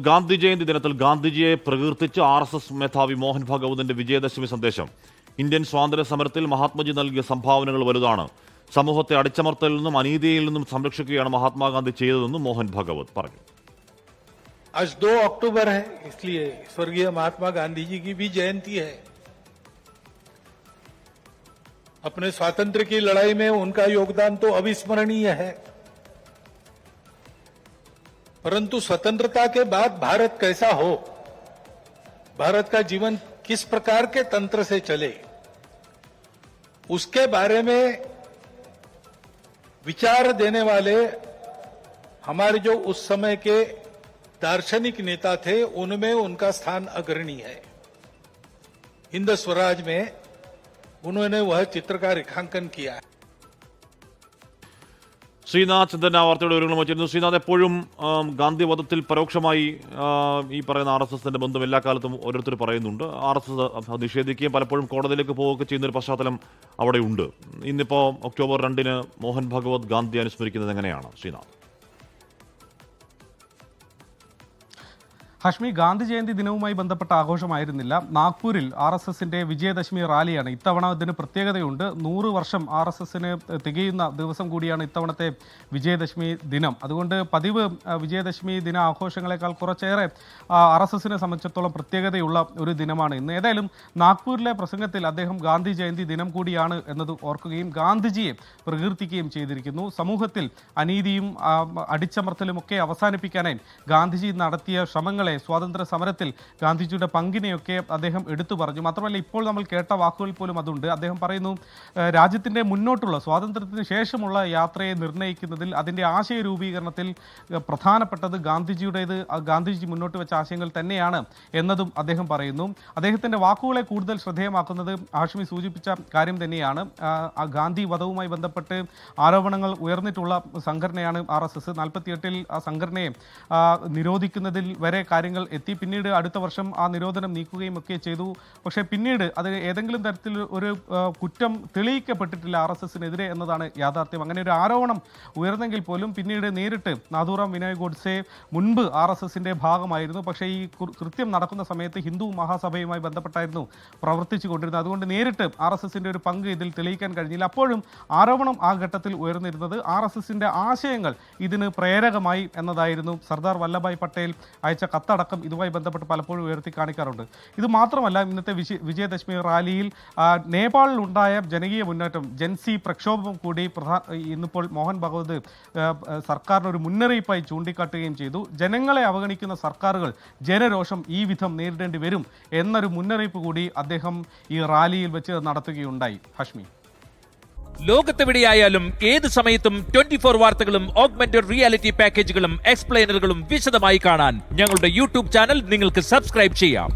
ഗാന്ധി ജയന്തി ദിനത്തിൽ ഗാന്ധിജിയെ പ്രകീർത്തിച്ച് RSS മേധാവി മോഹൻ ഭാഗവതിന്റെ വിജയദശമി സന്ദേശം. ഇന്ത്യൻ സ്വാതന്ത്ര്യ സമരത്തിൽ മഹാത്മജി നൽകിയ സംഭാവനകൾ വലുതാണ്. സമൂഹത്തെ അടിച്ചമർത്തലിൽ നിന്നും അനീതിയിൽ നിന്നും സംരക്ഷിക്കുകയാണ് മഹാത്മാഗാന്ധി ചെയ്തതെന്നും മോഹൻ ഭാഗവത് പറഞ്ഞു. आज 2 अक्टूबर है, इसलिए स्वर्गीय महात्मा गांधी जी की भी जयंती है. अपने स्वातंत्र्य की लड़ाई में उनका योगदान तो अविस्मरणीय है, परंतु स्वतंत्रता के बाद भारत कैसा हो, भारत का जीवन किस प्रकार के तंत्र से चले, उसके बारे में विचार देने वाले हमारे जो उस समय के दार्शनिक नेता थे, उनमें उनका स्थान अग्रणी है. हिंद स्वराज में उन्होंने वह चित्र का रेखांकन किया है. ശ്രീനാഥ് ചന്ദ്രൻ വാർത്തയുടെ വിവരങ്ങൾ വച്ചിരുന്നു. ശ്രീനാഥ്, എപ്പോഴും ഗാന്ധി വധത്തിൽ പരോക്ഷമായി ഈ പറയുന്ന RSSന്റെ ബന്ധം എല്ലാ കാലത്തും ഓരോരുത്തർ പറയുന്നുണ്ട്. RSS നിഷേധിക്കുകയും പലപ്പോഴും കോടതിയിലേക്ക് പോവുകയൊക്കെ ചെയ്യുന്നൊരു പശ്ചാത്തലം അവിടെയുണ്ട്. ഇന്നിപ്പോൾ ഒക്ടോബർ 2 മോഹൻ ഭാഗവത് ഗാന്ധി അനുസ്മരിക്കുന്നത് എങ്ങനെയാണ് ശ്രീനാഥ്? ഹാഷ്മി, ഗാന്ധി ജയന്തി ദിനവുമായി ബന്ധപ്പെട്ട ആഘോഷമായിരുന്നില്ല. നാഗ്പൂരിൽ RSSന്റെ വിജയദശമി റാലിയാണ്. ഇത്തവണ ഇതിന് പ്രത്യേകതയുണ്ട്. 100 വർഷം RSSന് തികയുന്ന ദിവസം കൂടിയാണ് ഇത്തവണത്തെ വിജയദശമി ദിനം. അതുകൊണ്ട് പതിവ് വിജയദശമി ദിന ആഘോഷങ്ങളെക്കാൾ കുറച്ചേറെ RSSനെ സംബന്ധിച്ചിടത്തോളം പ്രത്യേകതയുള്ള ഒരു ദിനമാണ് ഇന്ന്. ഏതായാലും നാഗ്പൂരിലെ പ്രസംഗത്തിൽ അദ്ദേഹം ഗാന്ധി ജയന്തി ദിനം കൂടിയാണ് എന്നത് ഓർക്കുകയും ഗാന്ധിജിയെ പ്രകീർത്തിക്കുകയും ചെയ്തിരിക്കുന്നു. സമൂഹത്തിൽ അനീതിയും അടിച്ചമർത്തലും ഒക്കെ അവസാനിപ്പിക്കാനായി ഗാന്ധിജി നടത്തിയ ശ്രമങ്ങളെ, സ്വാതന്ത്ര്യ സമരത്തിൽ ഗാന്ധിജിയുടെ പങ്കിനെയൊക്കെ അദ്ദേഹം എടുത്തു പറഞ്ഞു. മാത്രമല്ല, ഇപ്പോൾ നമ്മൾ കേട്ട വാക്കുകൾ പോലും അതുണ്ട്. അദ്ദേഹം പറയുന്നു, രാജ്യത്തിൻ്റെ മുന്നോട്ടുള്ള സ്വാതന്ത്ര്യത്തിന് ശേഷമുള്ള യാത്രയെ നിർണ്ണയിക്കുന്നതിൽ, അതിൻ്റെ ആശയ രൂപീകരണത്തിൽ പ്രധാനപ്പെട്ടത് ഗാന്ധിജി മുന്നോട്ട് വെച്ച ആശയങ്ങൾ തന്നെയാണ് എന്നതും അദ്ദേഹം പറയുന്നു. അദ്ദേഹത്തിൻ്റെ വാക്കുകളെ കൂടുതൽ ശ്രദ്ധേയമാക്കുന്നത് ഹാഷ്മി സൂചിപ്പിച്ച കാര്യം തന്നെയാണ്. ഗാന്ധി വധവുമായി ബന്ധപ്പെട്ട് ആരോപണങ്ങൾ ഉയർന്നിട്ടുള്ള സംഘടനയാണ് RSS. 48-ൽ ആ സംഘടനയെ നിരോധിക്കുന്നതിൽ വരെ കാര്യങ്ങൾ എത്തി. പിന്നീട് അടുത്ത വർഷം ആ നിരോധനം നീക്കുകയും ഒക്കെ ചെയ്തു. പക്ഷേ പിന്നീട് അത് ഏതെങ്കിലും തരത്തിൽ ഒരു കുറ്റം തെളിയിക്കപ്പെട്ടിട്ടില്ല RSSനെതിരെ എന്നതാണ് യാഥാർത്ഥ്യം. അങ്ങനെ ഒരു ആരോപണം ഉയർന്നെങ്കിൽ പോലും പിന്നീട് നേരിട്ട് നാഥൂറാം വിനോയ് ഗോഡ്സെ മുൻപ് RSSന്റെ ഭാഗമായിരുന്നു. പക്ഷേ ഈ കൃത്യം നടക്കുന്ന സമയത്ത് ഹിന്ദു മഹാസഭയുമായി ബന്ധപ്പെട്ടായിരുന്നു പ്രവർത്തിച്ചു കൊണ്ടിരുന്നത്. അതുകൊണ്ട് നേരിട്ട് RSSന്റെ ഒരു പങ്ക് ഇതിൽ തെളിയിക്കാൻ കഴിഞ്ഞില്ല. അപ്പോഴും ആരോപണം ആ ഘട്ടത്തിൽ ഉയർന്നിരുന്നത് RSSന്റെ ആശയങ്ങൾ ഇതിന് പ്രേരകമായി എന്നതായിരുന്നു. സർദാർ വല്ലഭായ് പട്ടേൽ അയച്ച കത്തടക്കം ഇതുമായി ബന്ധപ്പെട്ട് പലപ്പോഴും ഉയർത്തി കാണിക്കാറുണ്ട്. ഇത് മാത്രമല്ല, ഇന്നത്തെ വിജയദശമി റാലിയിൽ നേപ്പാളിൽ ഉണ്ടായ ജനകീയ മുന്നേറ്റം, ജൻസി പ്രക്ഷോഭം കൂടി ഇന്നിപ്പോൾ മോഹൻ ഭാഗവത് സർക്കാരിന് ഒരു മുന്നറിയിപ്പായി ചൂണ്ടിക്കാട്ടുകയും ചെയ്തു. ജനങ്ങളെ അവഗണിക്കുന്ന സർക്കാരുകൾ ജനരോഷം ഈ വിധം നേരിടേണ്ടി വരും എന്നൊരു മുന്നറിയിപ്പ് കൂടി അദ്ദേഹം ഈ റാലിയിൽ വെച്ച് നടത്തുകയുണ്ടായി. ഹാഷ്മി, ലോകത്തെവിടെയായാലും ഏത് സമയത്തും 24 വാർത്തകളും ഓഗ്മെന്റഡ് റിയാലിറ്റി പാക്കേജുകളും എക്സ്പ്ലെയിനറുകളും വിശദമായി കാണാൻ ഞങ്ങളുടെ YouTube ചാനൽ നിങ്ങൾക്ക് സബ്സ്ക്രൈബ് ചെയ്യാം.